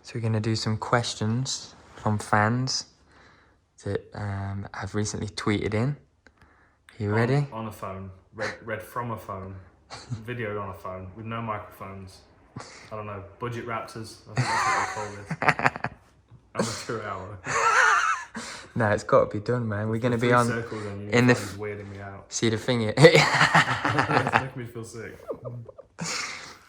So we're going to do some questions from fans that have recently tweeted in. You ready? On a phone, read from a phone, videoed on a phone with no microphones. I don't know, budget raptors. I think that's what we call this. Amateur hour. No, it's got to be done, man. We're going to be on circles on you. in the. He's weirding me out. See, the thing is, It's making me feel sick. the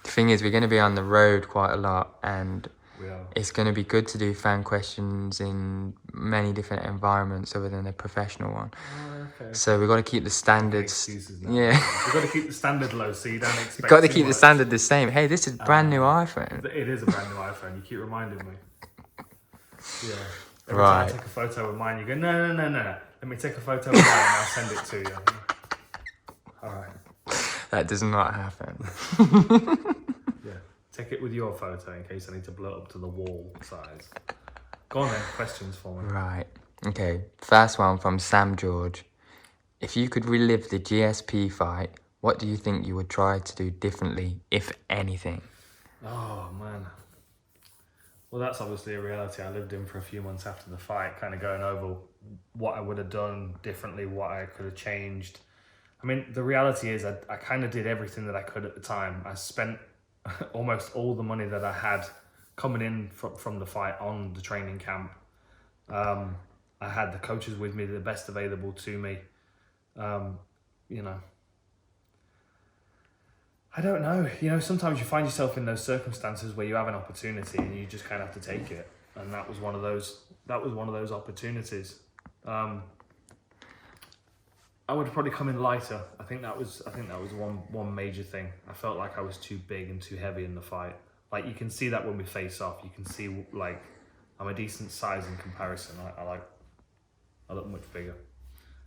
thing is, we're going to be on the road quite a lot, and We are. it's going to be good to do fan questions in many different environments other than a professional one. Oh, okay. So we've got to keep the standards. Yeah. We've got to keep the standard low so you don't expect. We've got to keep the standard the same. Hey, this is brand new iPhone. It is a brand new iPhone. You keep reminding me. Yeah. Every Right. time I take a photo with mine, you go, no. Let me take a photo with mine and I'll send it to you. All right. That does not happen. Yeah. Take it with your photo in case I need to blow it up to the wall size. Go on then. Questions for me. Right. Okay. First one from Sam George. If you could relive the GSP fight, what do you think you would try to do differently, if anything? Oh, man. Well, that's obviously a reality I lived in for a few months after the fight, kind of going over what I would have done differently, what I could have changed. I mean, the reality is I kind of did everything that I could at the time. I spent almost all the money that I had coming in from the fight on the training camp. I had the coaches with me, the best available to me. You know, I don't know. You know, sometimes you find yourself in those circumstances where you have an opportunity and you just kind of have to take it. And that was one of those. That was one of those opportunities. I would probably come in lighter. I think that was one major thing. I felt like I was too big and too heavy in the fight. Like you can see that when we face off. You can see like I'm a decent size in comparison. I look much bigger.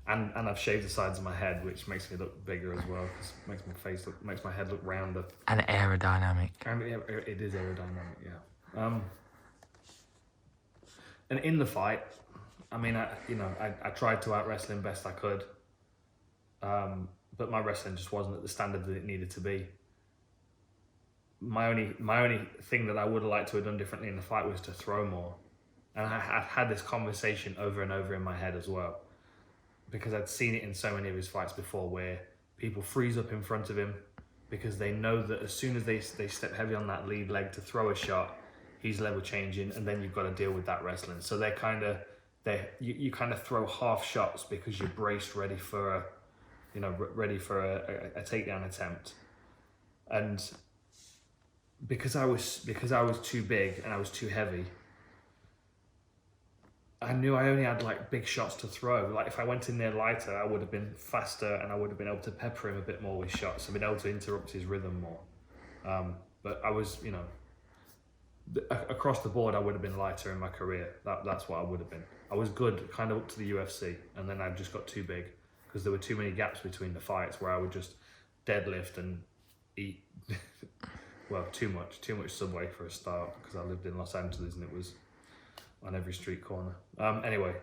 And I've shaved the sides of my head, which makes me look bigger as well. Because it makes my head look rounder. And aerodynamic. And it is aerodynamic, yeah. And in the fight, I mean, I tried to out wrestle him best I could, but my wrestling just wasn't at the standard that it needed to be. My only thing that I would have liked to have done differently in the fight was to throw more, and I've had this conversation over and over in my head as well. Because I'd seen it in so many of his fights before where people freeze up in front of him because they know that as soon as they step heavy on that lead leg to throw a shot, he's level changing and then you've got to deal with that wrestling. So you kind of throw half shots because you're braced ready for a takedown attempt. And because I was too big and I was too heavy, I knew I only had like big shots to throw. Like if I went in there lighter, I would have been faster and I would have been able to pepper him a bit more with shots and been able to interrupt his rhythm more. But I was, across the board, I would have been lighter in my career. That's what I would have been. I was good kind of up to the UFC, and then I just got too big because there were too many gaps between the fights where I would just deadlift and eat. Well, too much Subway for a start because I lived in Los Angeles and it was on every street corner. Anyway,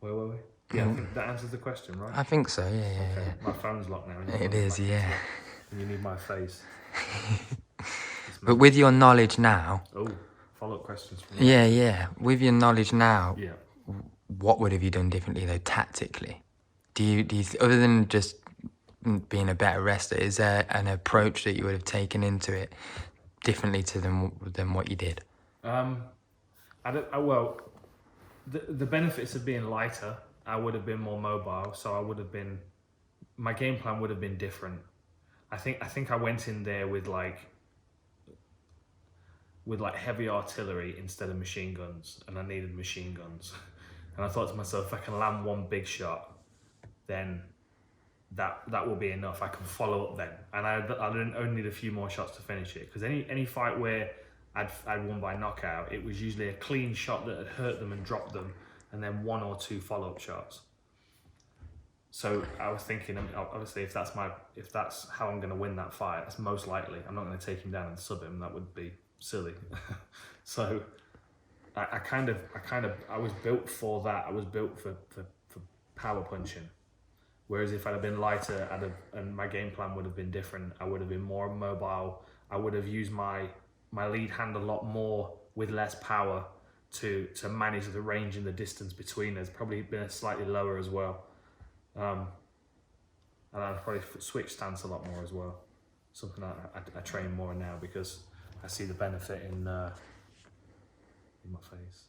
where were we? Yeah, I think that answers the question, right? I think so, yeah. My phone's locked now. It is, yeah. And you need my face. But with your knowledge now... Oh, follow-up questions from you. Yeah. With your knowledge now, yeah. What would have you done differently, though, tactically? Do you other than just being a better wrestler, is there an approach that you would have taken into it differently than what you did? The benefits of being lighter, I would have been more mobile, so my game plan would have been different. I think I went in there with heavy artillery instead of machine guns, and I needed machine guns. And I thought to myself, if I can land one big shot, then that will be enough. I can follow up then, and I only need a few more shots to finish it. Because any fight where I'd won by knockout, it was usually a clean shot that had hurt them and dropped them, and then one or two follow-up shots. So I was thinking, obviously, if that's how I'm going to win that fight, that's most likely. I'm not going to take him down and sub him. That would be silly. So I was built for that. I was built for power punching. Whereas if I'd have been lighter, and my game plan would have been different. I would have been more mobile. I would have used my my lead hand a lot more with less power to manage the range and the distance between us. Probably been slightly lower as well. And I've probably switched stance a lot more as well. Something I train more now because I see the benefit in my face.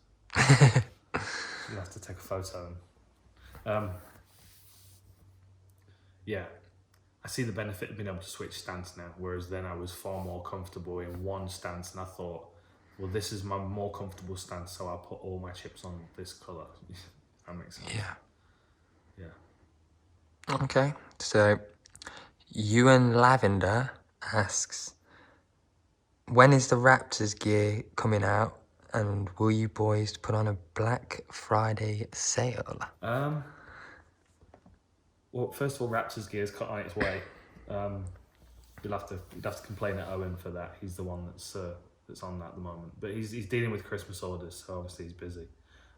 You have to take a photo. Yeah, I see the benefit of being able to switch stance now, whereas then I was far more comfortable in one stance, and I thought, well, this is my more comfortable stance, so I'll put all my chips on this colour. That makes sense. Yeah. Yeah. Okay. So, Ewan Lavender asks, when is the Raptors gear coming out, and will you boys put on a Black Friday sale? Well, first of all, Raptors gear's cut on its way. You'd have to complain at Owen for that. He's the one that's on that at the moment. But he's dealing with Christmas orders, so obviously he's busy.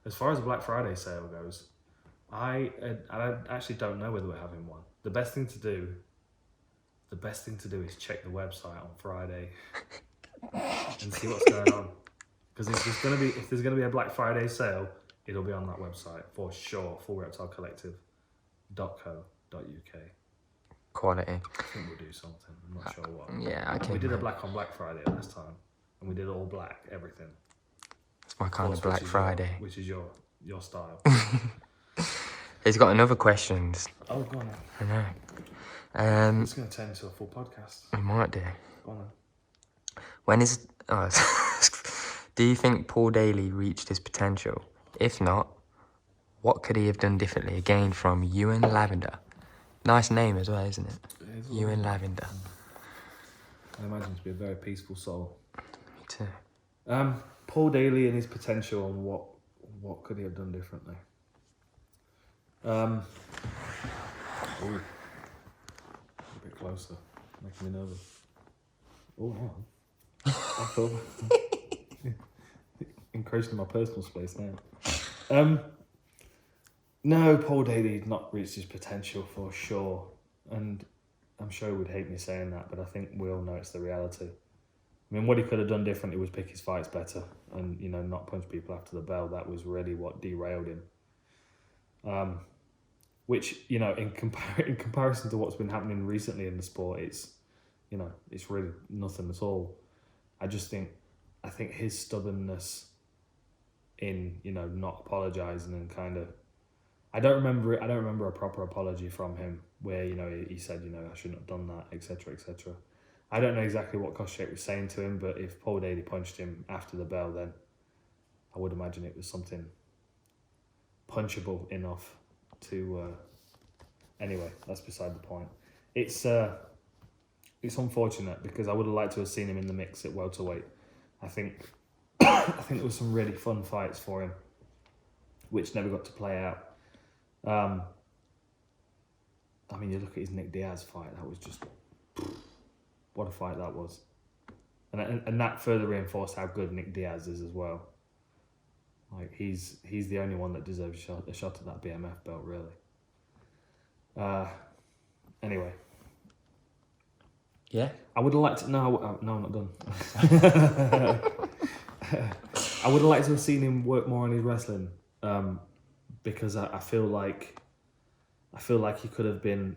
As far as the Black Friday sale goes, I actually don't know whether we're having one. The best thing to do is check the website on Friday and see what's going on. Because if there's gonna be a Black Friday sale, it'll be on that website for sure. FullReptileCollective.co.uk. Quality. I think we'll do something. I'm not sure what. Yeah, I can. We did a black on Black Friday last time, and we did all black, everything. It's my kind of Black Friday. Which is your style. He's got another question. Oh, go on. I know. It's going to turn into a full podcast. We might do. Go on. When is? Oh, do you think Paul Daley reached his potential? If not, what could he have done differently? Again, from Ewan Lavender. Nice name as well, isn't it? Ewan Lavender. I imagine him to be a very peaceful soul. Me too. Paul Daley and his potential, and what could he have done differently? Ooh. A bit closer, making me nervous. Oh, hang on. I thought encroaching my personal space now. No, Paul Daley not reached his potential for sure, and I'm sure he would hate me saying that, but I think we all know it's the reality. I mean, what he could have done differently was pick his fights better, and not punch people after the bell. That was really what derailed him. Which in comparison to what's been happening recently in the sport, it's really nothing at all. I think his stubbornness in not apologising and kind of, I don't remember a proper apology from him where he said I shouldn't have done that, etc., etc. I don't know exactly what Koscheck was saying to him, but if Paul Daley punched him after the bell, then I would imagine it was something punchable enough to. Anyway, that's beside the point. It's unfortunate because I would have liked to have seen him in the mix at welterweight. I think there was some really fun fights for him, which never got to play out. I mean, you look at his Nick Diaz fight. That was just what a fight that was, and that further reinforced how good Nick Diaz is as well. Like he's the only one that deserves a shot at that BMF belt, really. Anyway. Yeah. I would have liked to. No, I'm not done. I would have liked to have seen him work more on his wrestling, because I feel like he could have been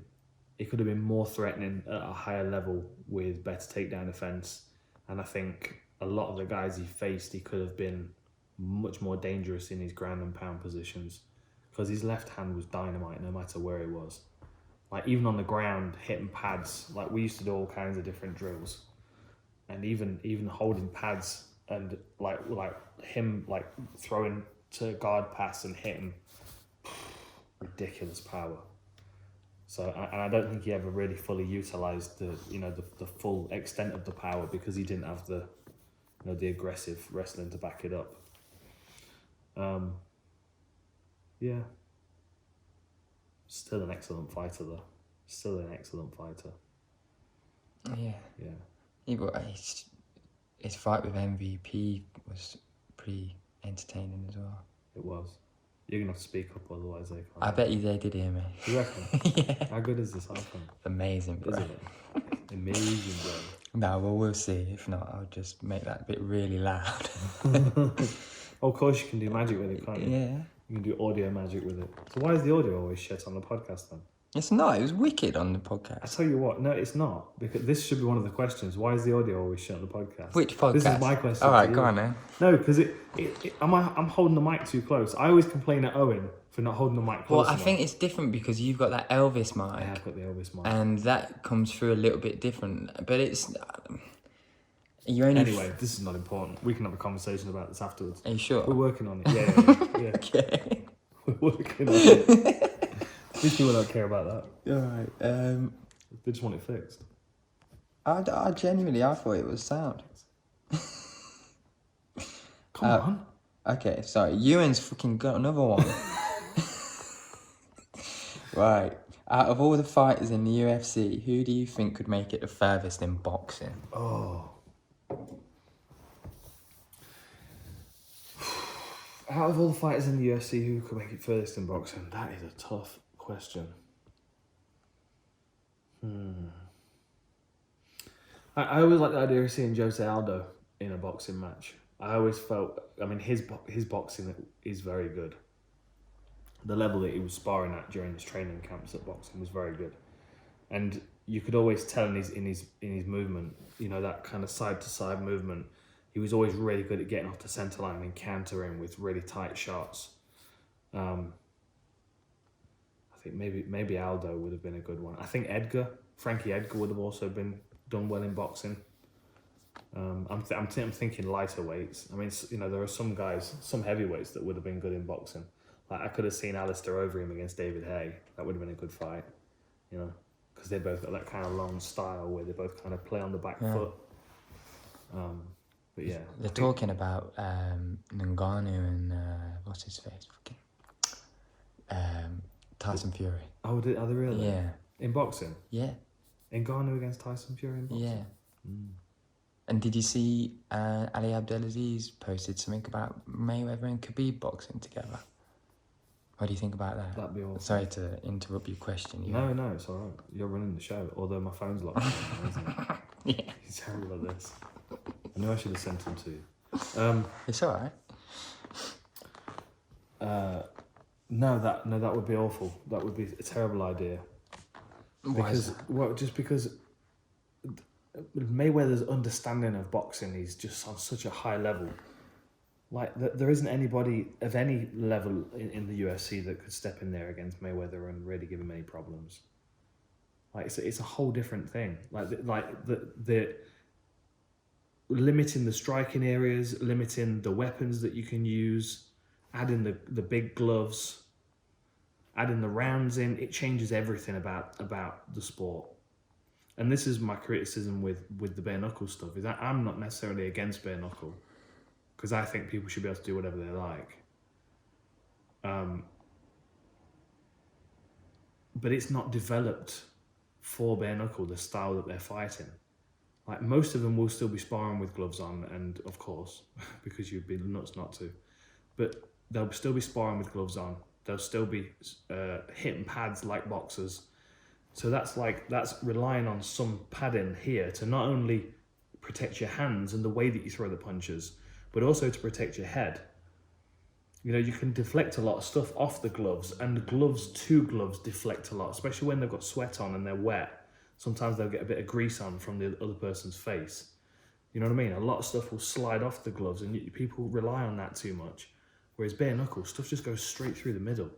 more threatening at a higher level with better takedown defense, and I think a lot of the guys he faced, he could have been much more dangerous in his ground and pound positions, because his left hand was dynamite no matter where he was. Like even on the ground, hitting pads. Like we used to do all kinds of different drills, and even holding pads and like him throwing to guard pass and hitting, ridiculous power. So and I don't think he ever really fully utilized the full extent of the power because he didn't have the aggressive wrestling to back it up. Yeah. Still an excellent fighter, though. Still an excellent fighter. Yeah. His fight with MVP was pretty entertaining as well. It was. You're going to have to speak up, otherwise they can't. I bet you they did hear me. You reckon? Yeah. How good is this iPhone? Amazing, bro. Isn't it? Amazing, bro. No, well, we'll see. If not, I'll just make that bit really loud. Of course, you can do magic with it, can't you? Yeah. You can do audio magic with it. So why is the audio always shit on the podcast then? It's not. It was wicked on the I podcast. tell you what, no, it's not. Because this should be one of the questions. Why is the audio always shit on the podcast? Which podcast? This is my question. All right, to you. go on then. No, because I'm holding the mic too close. I always complain at Owen for not holding the mic close Well, I enough. think it's different because you've got that Elvis I mic, have got the Elvis mic. and that comes through a little bit different. But it's you only. Anyway, this is not important. We can have a conversation about this afterwards. Are you sure? We're working on it. Yeah. Okay. We're working on it. These people don't care about that. All right. They just want it fixed. I genuinely, I thought it was sound. Come on. Okay, sorry. Ewan's fucking got another one. Right. Out of all the fighters in the UFC, who do you think could make it the furthest in boxing? Oh. Out of all the fighters in the UFC, who could make it furthest in boxing? That is a tough question. I always like the idea of seeing Jose Aldo in a boxing match. I always felt, I mean, his boxing is very good. The level that he was sparring at during his training camps at boxing was very good, and you could always tell in his movement, you know, that kind of side to side movement. He was always really good at getting off the center line and countering with really tight shots. I think maybe Aldo would have been a good one. I think Frankie Edgar would have also done well in boxing. I'm thinking lighter weights. I mean, you know, there are some guys, some heavyweights that would have been good in boxing. Like I could have seen Alistair Overeem against David Haye. That would have been a good fight, you know, because they both got that kind of long style where they both kind of play on the back foot. But yeah, They're talking about Ngannou and what's his face, Tyson Fury. Oh, are they really? Yeah. In boxing? Yeah. Ngannou against Tyson Fury in boxing? Yeah. And did you see Ali Abdelaziz posted something about Mayweather and Khabib boxing together? What do you think about that? That'd be awesome. Sorry to interrupt your question. No, it's all right. You're running the show, although my phone's locked, isn't it? Yeah. He's terrible at this. I knew I should have sent him to you. It's all right. No, that would be awful. That would be a terrible idea. Why is that? Just because Mayweather's understanding of boxing is just on such a high level. Like there isn't anybody of any level in the UFC that could step in there against Mayweather and really give him any problems. Like it's a whole different thing. Like the limiting the striking areas, limiting the weapons that you can use, adding the big gloves, adding the rounds in, it changes everything about the sport. And this is my criticism with the bare knuckle stuff, is that I'm not necessarily against bare knuckle, because I think people should be able to do whatever they like. But it's not developed for bare knuckle, the style that they're fighting. Like most of them will still be sparring with gloves on, and of course, because you'd be nuts not to, but they'll still be sparring with gloves on. They'll still be hitting pads like boxers. So that's relying on some padding here to not only protect your hands and the way that you throw the punches, but also to protect your head. You know, you can deflect a lot of stuff off the gloves, and the gloves deflect a lot, especially when they've got sweat on and they're wet. Sometimes they'll get a bit of grease on from the other person's face. You know what I mean? A lot of stuff will slide off the gloves, and people rely on that too much. Whereas bare knuckle, stuff just goes straight through the middle.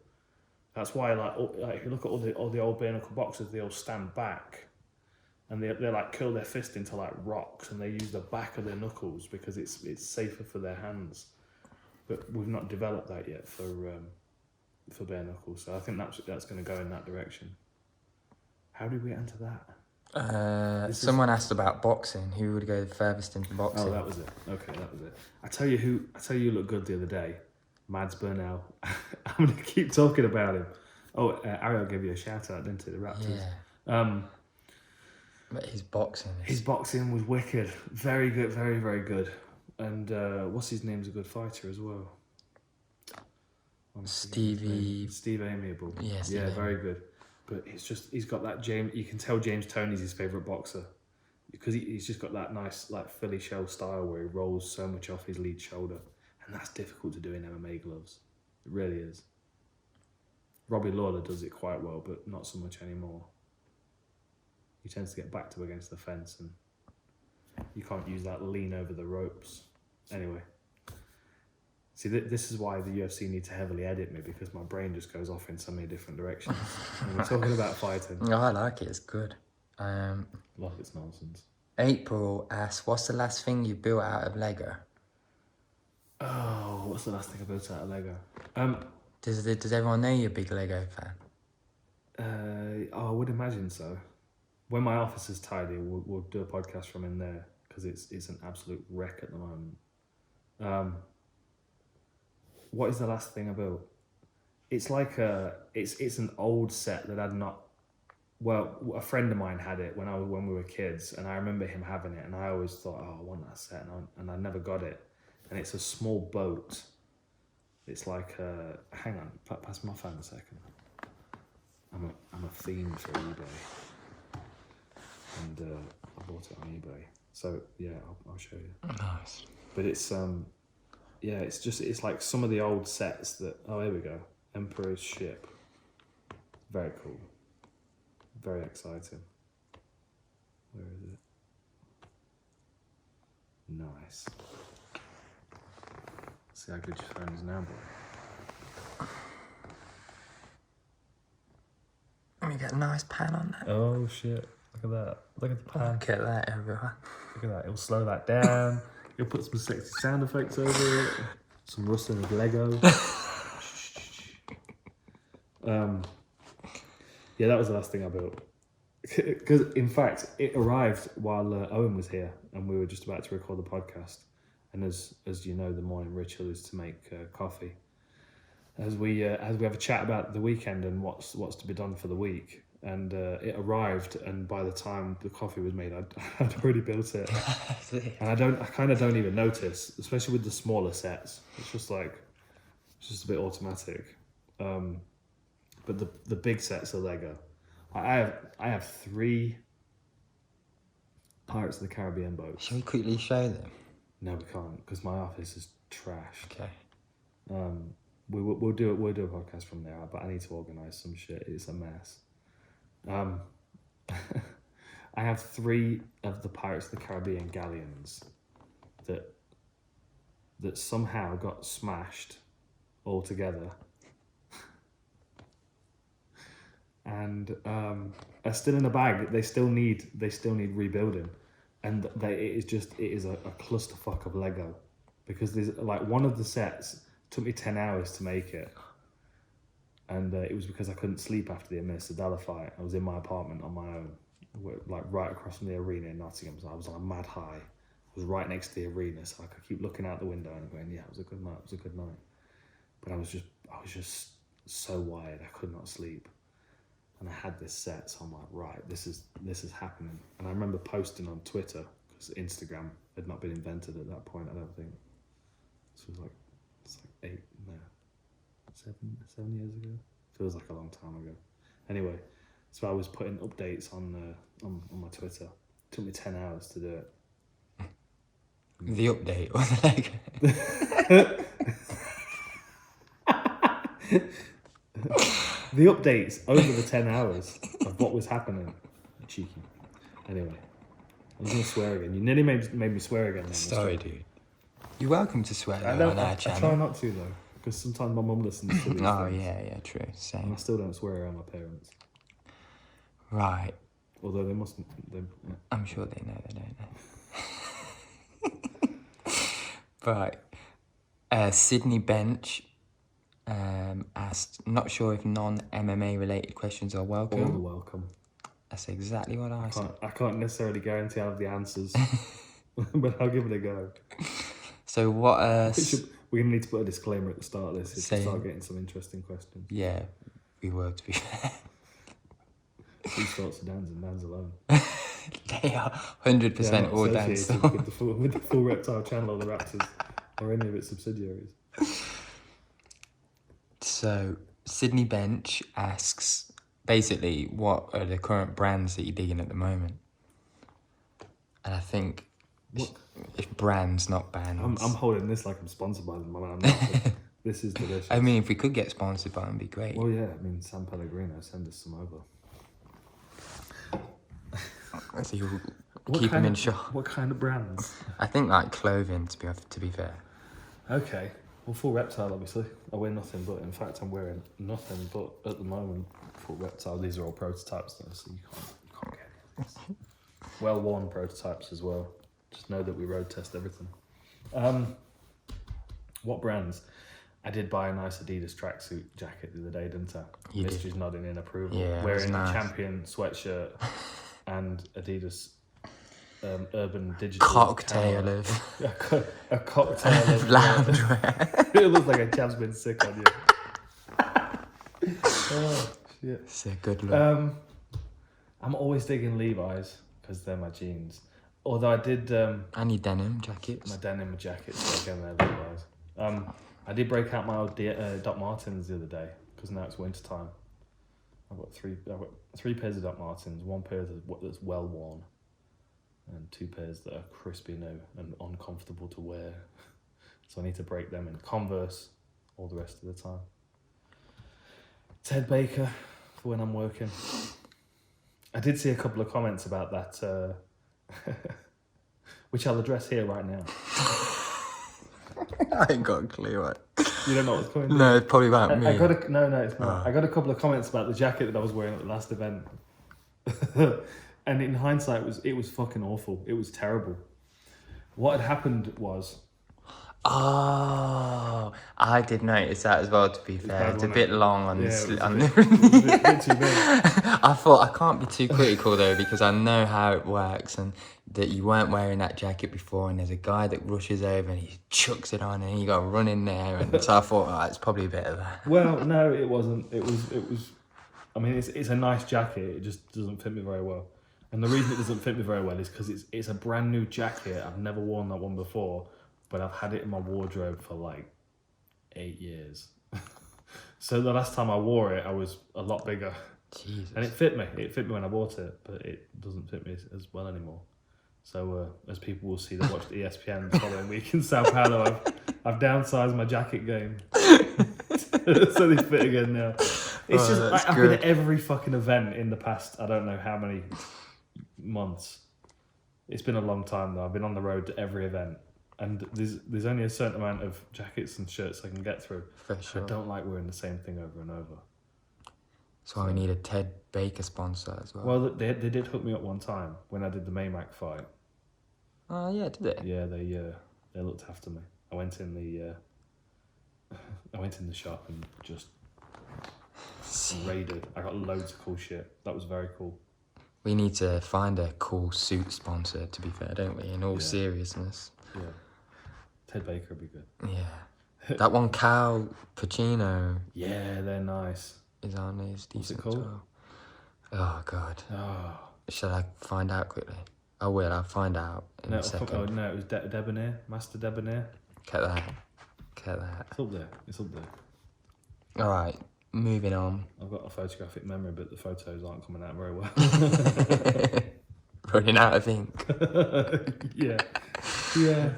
That's why, like if you look at all the old bare knuckle boxers, they all stand back, and they like curl their fist into like rocks, and they use the back of their knuckles because it's safer for their hands. But we've not developed that yet for bare knuckles, so I think that's going to go in that direction. How did we get into that? Someone asked about boxing. Who would go the furthest into boxing? Oh, that was it. Okay, that was it. I tell you who looked good the other day. Mads Burnell. I'm going to keep talking about him. Oh, Ariel gave you a shout out, didn't he? The Raptors. Yeah. But his boxing was wicked. Very good, very, very good. And what's his name's a good fighter as well. Steve Amiable. Yeah, very good. But he's got that James. You can tell James Toney's his favourite boxer. because he's just got that nice like Philly shell style where he rolls so much off his lead shoulder, and that's difficult to do in MMA gloves. It really is. Robbie Lawler does it quite well, but not so much anymore. He tends to get backed up against the fence, and you can't use that lean over the ropes. Anyway, see, this is why the UFC need to heavily edit me, because my brain just goes off in so many different directions. And we're talking about fighting. No, I like it. It's good. Love it's nonsense. April asks, what's the last thing you built out of Lego? Oh, what's the last thing I built out of Lego? Does everyone know you're a big Lego fan? I would imagine so. When my office is tidy, we'll do a podcast from in there, because it's an absolute wreck at the moment. What is the last thing I built? It's like it's an old set that I'd not. Well, a friend of mine had it when we were kids, and I remember him having it, and I always thought, oh, I want that set, and I never got it. And it's a small boat. It's like hang on, pass my phone a second. I'm a fiend for eBay, and I bought it on eBay. So yeah, I'll show you. Nice. But it's it's like some of the old sets that. Oh, here we go. Emperor's ship. Very cool. Very exciting. Where is it? Nice. See how good your phone is now, boy. Let me get a nice pan on that. Oh shit! Look at that! Look at the pan. Look at that, everyone. Look at that! It'll slow that down. You'll put some sexy sound effects over it. Some rustling of Lego. Yeah, that was the last thing I built. Because in fact, it arrived while Owen was here, and we were just about to record the podcast. And as you know, the morning ritual is to make coffee. As we have a chat about the weekend and what's to be done for the week, and it arrived, and by the time the coffee was made, I'd already built it. And I kind of don't even notice, especially with the smaller sets. It's just a bit automatic. But the big sets are Lego. I have 3 Pirates of the Caribbean boats. Shall we quickly show them? No, we can't, because my office is trash. Okay. We'll do a podcast from there, but I need to organise some shit. It's a mess. I have 3 of the Pirates of the Caribbean galleons that somehow got smashed all together. And are still in the bag. They still need rebuilding, and it is a clusterfuck of Lego, because there's like one of the sets took me 10 hours to make it, and it was because I couldn't sleep after the Amir Sadala fight. I was in my apartment on my own, like right across from the arena in Nottingham. So I was on a mad high. I was right next to the arena, so I could keep looking out the window and going, "Yeah, it was a good night. It was a good night." But I was just so wired. I could not sleep. And I had this set, so I'm like, right, this is happening. And I remember posting on Twitter, because Instagram had not been invented at that point, I don't think. This was like, 7 years ago? Feels like a long time ago. Anyway, so I was putting updates on my Twitter. It took me 10 hours to do it. The update or the Lego? The updates over the 10 hours of what was happening. Cheeky. Anyway, I was going to swear again. You nearly made me swear again. Then, Sorry, dude. You're welcome to swear on our channel. I try not to, though, because sometimes my mum listens to these Oh, things. yeah, true. Same. And I still don't swear around my parents. Right. Although they mustn't. Yeah. I'm sure they know, don't they? Right. Sydney Bench asked, not sure if non-MMA related questions are welcome. All the welcome. That's exactly what I said. I can't necessarily guarantee I have the answers, but I'll give it a go. So what... We're going to need to put a disclaimer at the start of this if we start getting some interesting questions. Yeah, we will, to be fair. These thoughts are Dan's and Dan's alone. They are 100% all Dan's. With the full Reptile channel of the Raptors or any of its subsidiaries. So, Sydney Bench asks, basically, what are the current brands that you're digging at the moment? think What? it's brands, not bands. I'm holding this like I'm sponsored by them. I'm not. This is delicious. I mean, if we could get sponsored by them, it'd be great. Well, yeah. I mean, San Pellegrino, send us some over. So you'll keep them in shop. What kind of brands? I think like clothing, to be fair. Okay. Well, Full Reptile, obviously. I wear nothing but. In fact, I'm wearing nothing but at the moment. Full Reptile. These are all prototypes, though, so you can't get any of this. Well-worn prototypes as well. Just know that we road test everything. What brands? I did buy a nice Adidas tracksuit jacket the other day, didn't I? You did. Mystery's nodding in approval. Yeah, Wearing nice. a Champion sweatshirt and Adidas urban digital Cocktail camera. of a cocktail of loungewear. It looks like a chap's been sick on you. Oh shit. It's a good look. I'm always digging Levi's because they're my jeans. Although I did I need denim jackets. my denim jackets, so again they're Levi's. I did break out my old Doc Martens the other day because now it's winter time. I've got three pairs of Doc Martens, one pair that's well worn, and two pairs that are crispy new and uncomfortable to wear. So I need to break them in. Converse all the rest of the time. Ted Baker for when I'm working. I did see a couple of comments about that, which I'll address here right now. I ain't got a clue what. You don't know what's coming. No, it's probably about me. No, it's not. Oh. I got a couple of comments about the jacket that I was wearing at the last event, and in hindsight, it was fucking awful. It was terrible. What had happened was. Oh, I did notice that as well, to be fair. bad, It's a wasn't bit it? long on Yeah, this. it was on a the- bit too big. I thought I can't be too critical though, because I know how it works and that you weren't wearing that jacket before, and there's a guy that rushes over and he chucks it on and you got to run in there, and so I thought, oh, it's probably a bit of that. Well, no, it wasn't. It was. I mean, it's a nice jacket. It just doesn't fit me very well. And the reason it doesn't fit me very well is because it's a brand new jacket. I've never worn that one before, but I've had it in my wardrobe for like 8 years. So the last time I wore it, I was a lot bigger. Jesus. And it fit me. It fit me when I bought it, but it doesn't fit me as well anymore. So as people will see that watched ESPN the following week in Sao Paulo, I've downsized my jacket game. So they fit again now. It's just I've been at every fucking event in the past, I don't know how many months. It's been a long time though. I've been on the road to every event. And there's only a certain amount of jackets and shirts I can get through. For sure. I don't like wearing the same thing over and over. So we need a Ted Baker sponsor as well. Well, they did hook me up one time when I did the Maymac fight. Oh yeah, did they? Yeah, they looked after me. I went in the shop and just raided. I got loads of cool shit. That was very cool. We need to find a cool suit sponsor, to be fair, don't we? In all Yeah. seriousness. Yeah. Ted Baker would be good. Yeah. That one, Cal Pacino, Yeah, they're nice. is on his What's it decent called? as well. Oh god. Oh. Shall I find out quickly? I will. I'll find out in a second. Oh, no, it was Debonair. Master Debonair. Get that. Get that. It's up there. It's up there. All right. Moving on. I've got a photographic memory, but the photos aren't coming out very well. Running out of ink. Yeah. Yeah.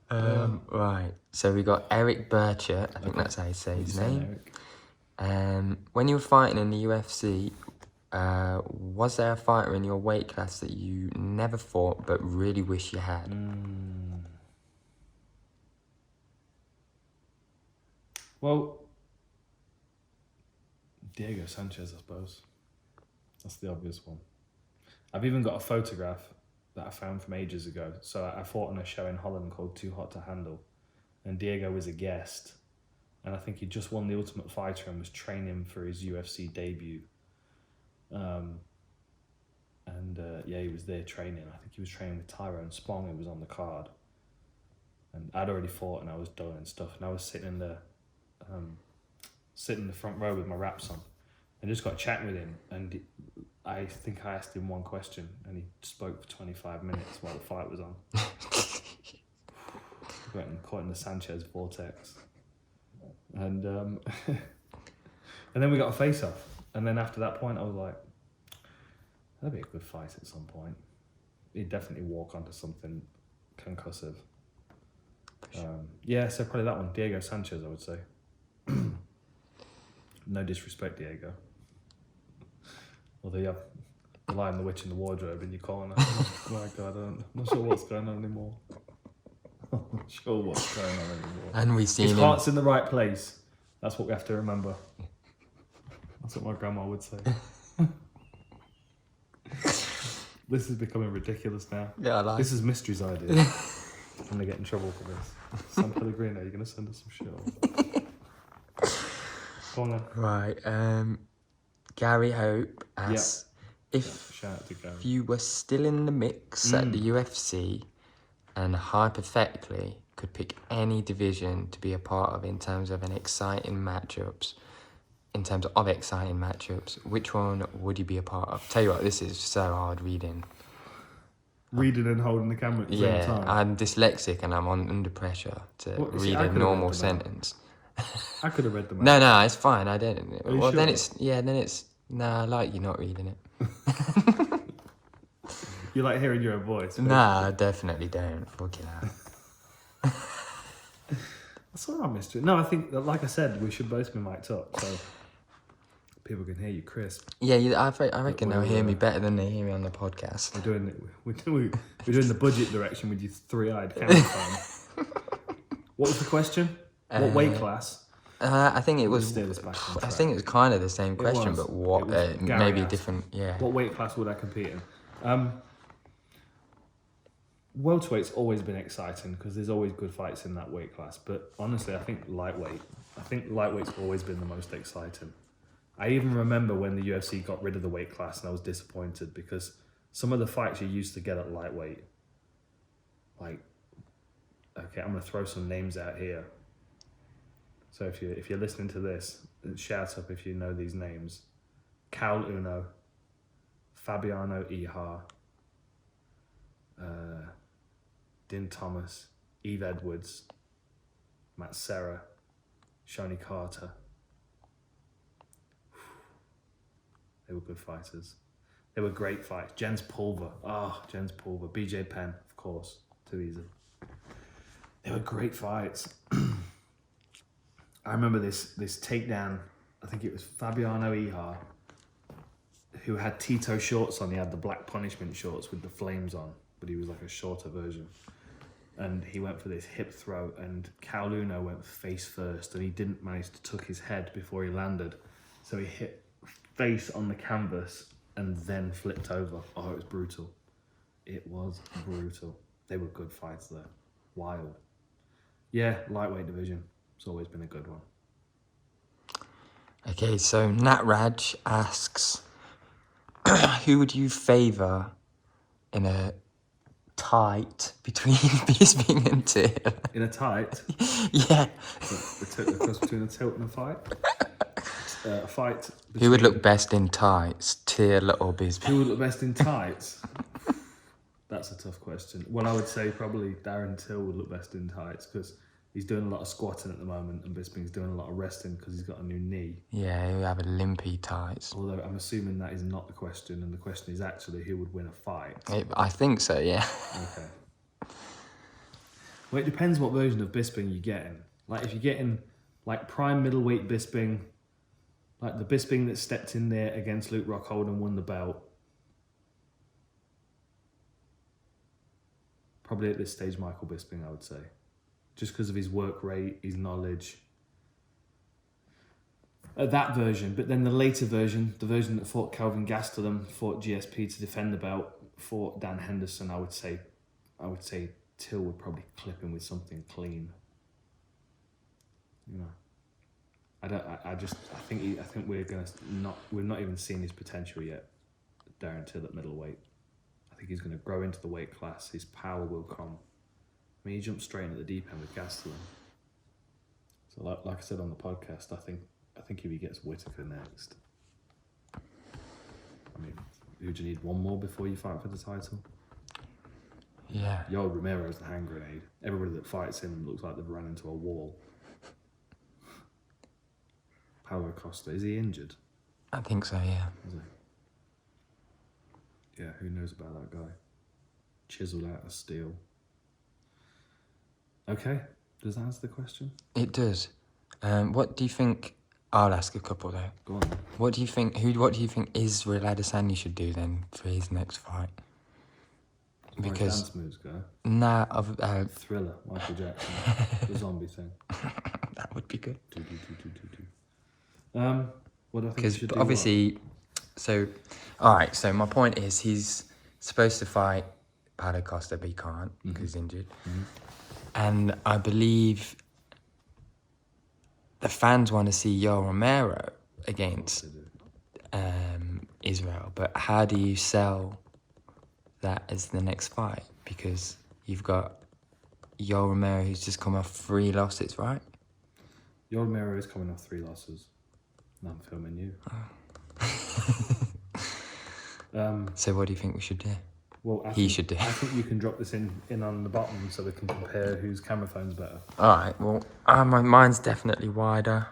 Right. So we got Eric Burchett. I think that's how you say his name. When you were fighting in the UFC, was there a fighter in your weight class that you never fought but really wish you had? Well, Diego Sanchez, I suppose. That's the obvious one. I've even got a photograph that I found from ages ago. So I fought on a show in Holland called Too Hot to Handle, and Diego was a guest, and I think he just won the Ultimate Fighter and was training for his UFC debut. Yeah, he was there training. I think he was training with Tyrone Spong, who was on the card. And I'd already fought and I was done and stuff. And I was sitting in the front row with my wraps on, and just got chatting with him. And I think I asked him one question, and he spoke for 25 minutes while the fight was on. Getting caught in the Sanchez vortex. And and then we got a face-off. And then after that point, I was like, that'd be a good fight at some point. he'd definitely walk onto something concussive. Yeah, so probably that one, Diego Sanchez, I would say. No disrespect, Diego. Although you have The Lion, the Witch, and the Wardrobe in your corner. Oh my God, I'm not sure what's going on anymore. I'm not sure what's going on anymore. And we've seen His him. heart's in the right place. That's what we have to remember. That's what my grandma would say. This is becoming ridiculous now. Yeah, I like. This is Mystery's idea. I'm going to get in trouble for this. San Pellegrino, you're going to send us some shit. Go on then. Right. Gary Hope asks Shout out to Gary. if you were still in the mix at the UFC and hypothetically could pick any division to be a part of in terms of exciting matchups, which one would you be a part of? Tell you what, this is so hard reading. Reading and holding the camera at the same time. Yeah, I'm dyslexic and I'm under pressure to read a normal sentence. I could have read them out. No, it's fine. I didn't. Are you Well, sure? then it's. No, I like you not reading it. You like hearing your own voice? Nah, I definitely don't. Fuck it out. That's all right, Mystery. No, I think, like I said, we should both be mic'd up so people can hear you crisp. Yeah, I reckon they'll hear me better than they hear me on the podcast. We're doing the budget direction with your three-eyed camera phone. What was the question? What weight class? I think it was. Steer us back on I track. think it was kind of the same question, was. but what? It was Gary Maybe asked. different. Yeah. What weight class would I compete in? Welterweight's always been exciting because there's always good fights in that weight class. But honestly, I think lightweight's always been the most exciting. I even remember when the UFC got rid of the weight class and I was disappointed because some of the fights you used to get at lightweight, like, okay, I'm going to throw some names out here. So if you're listening to this, shout up if you know these names. Cal Uno, Fabiano Ihar, Din Thomas, Eve Edwards, Matt Serra, Shoni Carter. They were good fighters. They were great fights. Jens Pulver. Jens Pulver. BJ Penn, of course. Too easy. They were great fights. I remember this takedown. I think it was Fabiano Ihar, who had Tito shorts on. He had the Black Punishment shorts with the flames on, but he was like a shorter version. And he went for this hip throw, and Cal Uno went face first, and he didn't manage to tuck his head before he landed. So he hit face on the canvas and then flipped over. Oh, it was brutal. It was brutal. They were good fights there. Wild. Yeah, lightweight division. It's always been a good one. Okay, so Nat Raj asks, who would you favour in a tight between Bisping and Till? In a tight? Yeah. The cross between a tilt and a fight? A fight between... Who would look best in tights, Till or Bisping? Who would look best in tights? That's a tough question. Well, I would say probably Darren Till would look best in tights because he's doing a lot of squatting at the moment and Bisping's doing a lot of resting because he's got a new knee. Yeah, he'll have a limpy tights. Although I'm assuming that is not the question, and the question is actually who would win a fight. I think so, yeah. Okay. Well, it depends what version of Bisping you're getting. Like if you're getting like prime middleweight Bisping, like the Bisping that stepped in there against Luke Rockhold and won the belt. Probably at this stage, Michael Bisping, I would say. Just because of his work rate, his knowledge. That version, but then the later version, the version that fought Kelvin Gastelum, fought GSP to defend the belt, fought Dan Henderson, I would say Till would probably clip him with something clean. You know, I think we're not even seeing his potential yet. Darren Till at middleweight. I think he's going to grow into the weight class. His power will come. I mean, he jumped straight into the deep end with Gastelum. So, like I said on the podcast, I think if he gets Whittaker next, I mean, who do you need? One more before you fight for the title? Yeah. Yoel Romero's the hand grenade. Everybody that fights him looks like they've ran into a wall. Paulo Costa, is he injured? I think so, yeah. Is he? Yeah, who knows about that guy? chiseled out of steel. Okay, does that answer the question? It does. What do you think? I'll ask a couple though. Go on. What do you think? What do you think Israel Adesanya should do then for his next fight? Because dance moves go. Nah, Thriller, Michael Jackson, the zombie thing. That would be good. What do I think? Because obviously, so all right. So my point is, he's supposed to fight Paulo Costa, but he can't because he's injured. And I believe the fans want to see Yoel Romero against Israel. But how do you sell that as the next fight? Because you've got Yoel Romero who's just come off 3 losses, right? Yoel Romero is coming off 3 losses. And I'm filming you. So what do you think we should do? Well, I think you can drop this in on the bottom so we can compare whose camera phone's better. All right. Well, mine's definitely wider.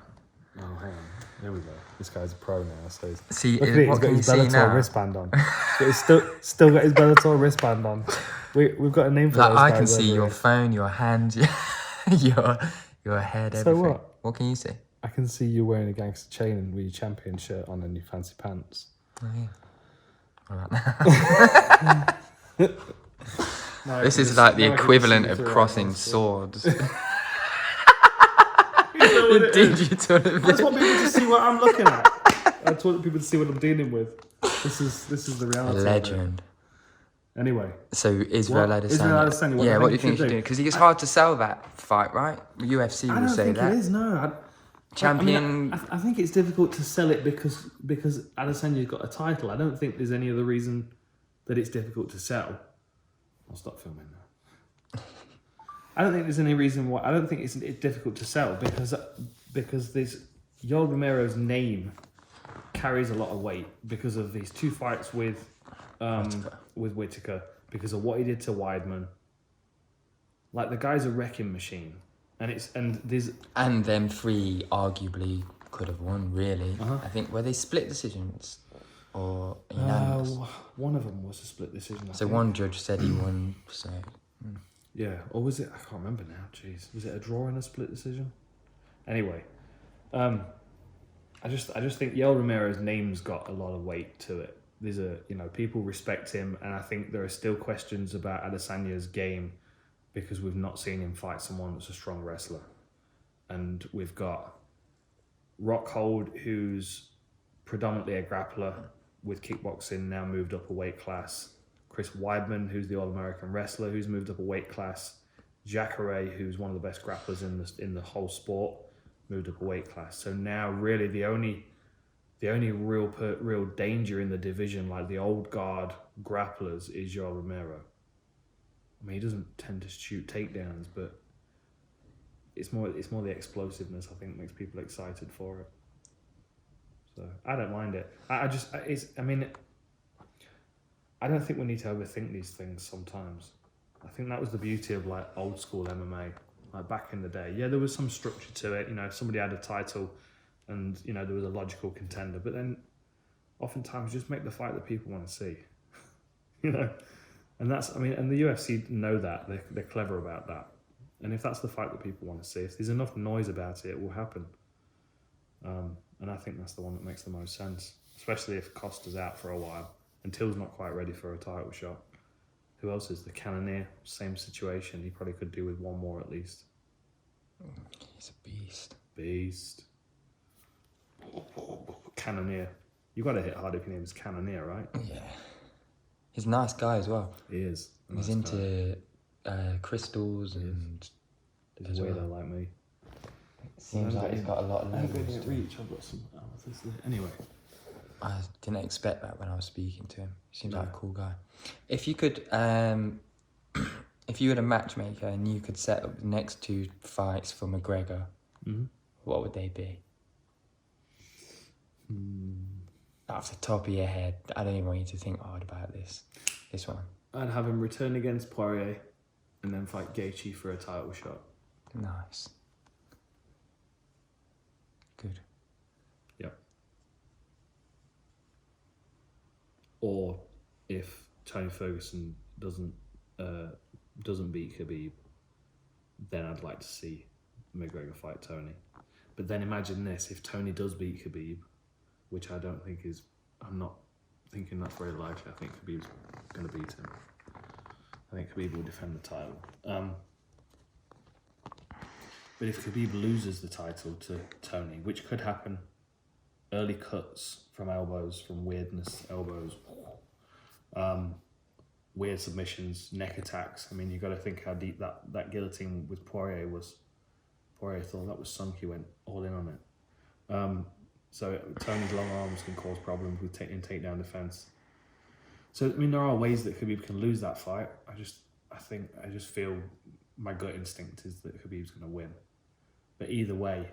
Oh, hang on. There we go. This guy's a pro now. So See, look at it. He's got his Bellator wristband on. He's still got his Bellator wristband on. We've got a name for that. I can see your phone, your hands, your head, everything. So what? What can you see? I can see you wearing a gangster chain and with your champion shirt on and your fancy pants. Oh yeah. All right. This is like the equivalent of crossing swords. Digital. I just want people to see what I'm looking at. I just want people to see what I'm dealing with. This is the reality. A legend. Anyway. So Israel Adesanya. Yeah, what do you think he should do? Because it's hard to sell that fight, right? UFC will say that. I don't think it is. No. Champion. I think it's difficult to sell it because Adesanya's got a title. I don't think there's any other reason that it's difficult to sell. I'll stop filming now. I don't think there's any reason why. I don't think it's difficult to sell because this Yoel Romero's name carries a lot of weight because of these 2 fights with Whittaker, because of what he did to Weidman. Like, the guy's a wrecking machine, and them 3 arguably could have won. Really, I think were they split decisions or unanimous? One of them was a split decision. So one judge said he won. So. Yeah, or was it? I can't remember now. Jeez, was it a draw and a split decision? Anyway, I just think Yoel Romero's name's got a lot of weight to it. There's people respect him, and I think there are still questions about Adesanya's game because we've not seen him fight someone that's a strong wrestler, and we've got Rockhold, who's predominantly a grappler with kickboxing, now moved up a weight class. Chris Weidman, who's the All-American wrestler, who's moved up a weight class. Jacare, who's one of the best grapplers in the whole sport, moved up a weight class. So now, really, the only real danger in the division, like the old guard grapplers, is Yoel Romero. I mean, he doesn't tend to shoot takedowns, but it's more the explosiveness, I think, makes people excited for it. So I don't mind it. I don't think we need to overthink these things sometimes. I think that was the beauty of like old school MMA, like back in the day. Yeah, there was some structure to it. If somebody had a title and, there was a logical contender, but then oftentimes just make the fight that people want to see, and and the UFC know that. They're clever about that. And if that's the fight that people want to see, if there's enough noise about it, it will happen. And I think that's the one that makes the most sense, especially if Costa's out for a while. Until's not quite ready for a title shot. Who else is the Cannonier? Same situation. He probably could do with one more at least. He's a beast. Cannonier. You got to hit hard if your name is Cannonier, right? Yeah. He's a nice guy as well. He is. He's into crystals and. He's a weirdo like me. Seems like he's got a lot of levels. I'm going to reach. I've got some. Anyway. I didn't expect that when I was speaking to him. He seems like a cool guy. If you could, if you were a matchmaker and you could set up the next 2 fights for McGregor, what would they be? Off the top of your head, I don't even want you to think hard about this one. I'd have him return against Poirier and then fight Gaethje for a title shot. Nice. Good. Yep. Or if Tony Ferguson doesn't doesn't beat Khabib, then I'd like to see McGregor fight Tony. But then imagine this, if Tony does beat Khabib, which I don't think is, I'm not thinking that's very likely. I think Khabib's going to beat him. I think Khabib will defend the title. But if Khabib loses the title to Tony, which could happen, early cuts from elbows, from weirdness, elbows, weird submissions, neck attacks. I mean, you've got to think how deep that guillotine with Poirier was. Poirier thought that was sunk, he went all in on it. So Tony's long arms can cause problems with takedown defense. So, I mean, there are ways that Khabib can lose that fight. I just feel my gut instinct is that Khabib's going to win. But either way,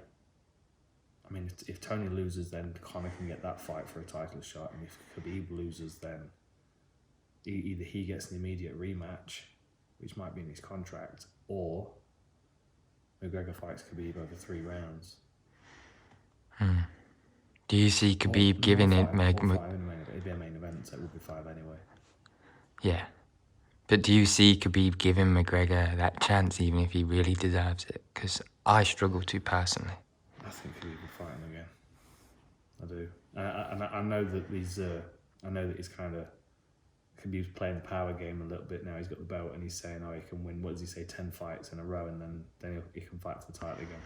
I mean, if Tony loses, then Conor can get that fight for a title shot. And if Khabib loses, then either he gets an immediate rematch, which might be in his contract, or McGregor fights Khabib over 3 rounds. Do you see Khabib giving it? It'd be a main event, so it would be 5 anyway. Yeah. But do you see Khabib giving McGregor that chance, even if he really deserves it? Because I struggle to personally. I think Khabib will fight him again. I do. And I know that he's kind of, Khabib's playing the power game a little bit now. He's got the belt and he's saying, oh, he can win, what does he say, 10 fights in a row, and then he can fight for the title again.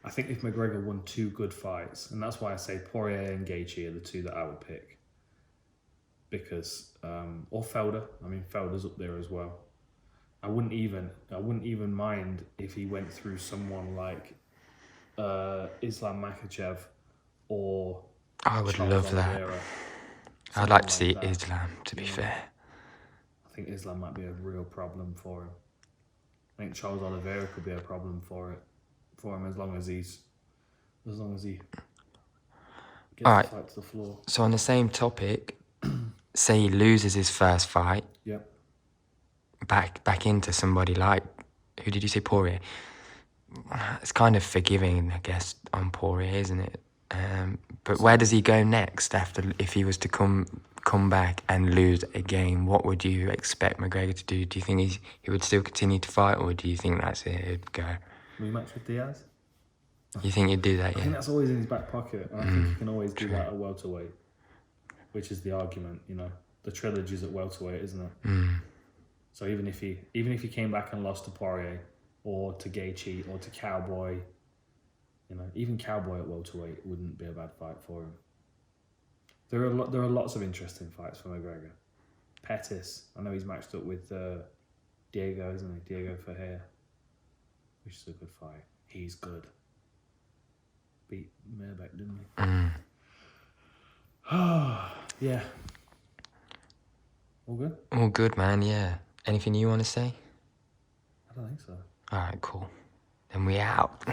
I think if McGregor won 2 good fights, and that's why I say Poirier and Gaethje are the 2 that I would pick. Because, or Felder. I mean, Felder's up there as well. I wouldn't even mind if he went through someone like Islam Makhachev or I would Charles love Oliveira, that. I'd like to someone see like that. Islam, to be fair. I think Islam might be a real problem for him. I think Charles Oliveira could be a problem for him as long as he gets All right. the fight to the floor. So on the same topic, say he loses his first fight, Yep. back into somebody like, who did you say, Poirier? It's kind of forgiving, I guess, on Poirier, isn't it? But where does he go next after, if he was to come back and lose again? What would you expect McGregor to do? Do you think he would still continue to fight, or do you think that's it, he'd go? Rematch with Diaz? You think he'd do that, I think yeah? that's always in his back pocket. And I think he can always do that at welterweight, which is the argument, the trilogy's at welterweight, isn't it? So even if he came back and lost to Poirier or to Gaethje or to Cowboy, even Cowboy at welterweight wouldn't be a bad fight for him. There are lots of interesting fights for McGregor. Pettis, I know he's matched up with Diego, isn't he? Diego Ferreira, which is a good fight. He's good. Beat Merbeck, didn't he? Yeah. All good? All good, man, yeah. Anything you want to say? I don't think so. All right, cool. Then we out.